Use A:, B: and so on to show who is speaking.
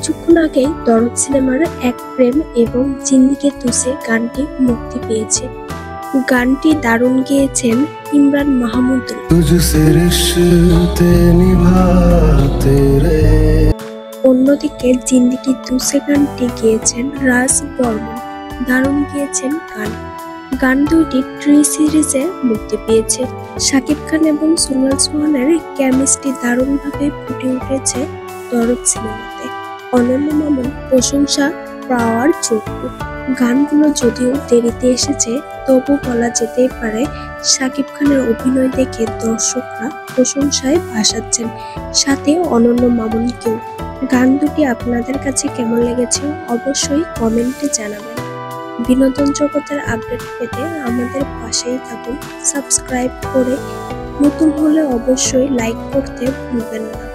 A: কিছুক্ষণ আগেই দরদ সিনেমার এক প্রেম এবং জিন্দিগি তুসে গানটি মুক্তি পেয়েছে। গানটি দারুণ গেয়েছেন ইমরান মাহমুদুল। অন্যদিকে জিন্দিগি তুসে গানটি গেয়েছেন রাজ বর্মন। দারুণ গেয়েছেন গান দুইটি ট্রি সিরিজে মুক্তি পেয়েছে। শাকিব খান এবং সোনাল সোহানের কেমিস্ট্রি দারুণভাবে ফুটে উঠেছে দরদ সিনেমাতে। অনন্য মামুন প্রশংসা পাওয়ার যোগ্য। গানগুলো যদিও দেরিতে এসেছে, তবু বলা যেতেই পারে শাকিব খানের অভিনয় দেখে দর্শকরা প্রশংসায় ভাসাচ্ছেন, সাথে অনন্য মামুনকেও। গান দুটি আপনাদের কাছে কেমন লেগেছে অবশ্যই কমেন্টে জানাবেন। বিনোদন জগতের আপডেট পেতে আমাদের পাশেই থাকুন। সাবস্ক্রাইব করে নতুন হলে অবশ্যই লাইক করতে ভুলবেন না।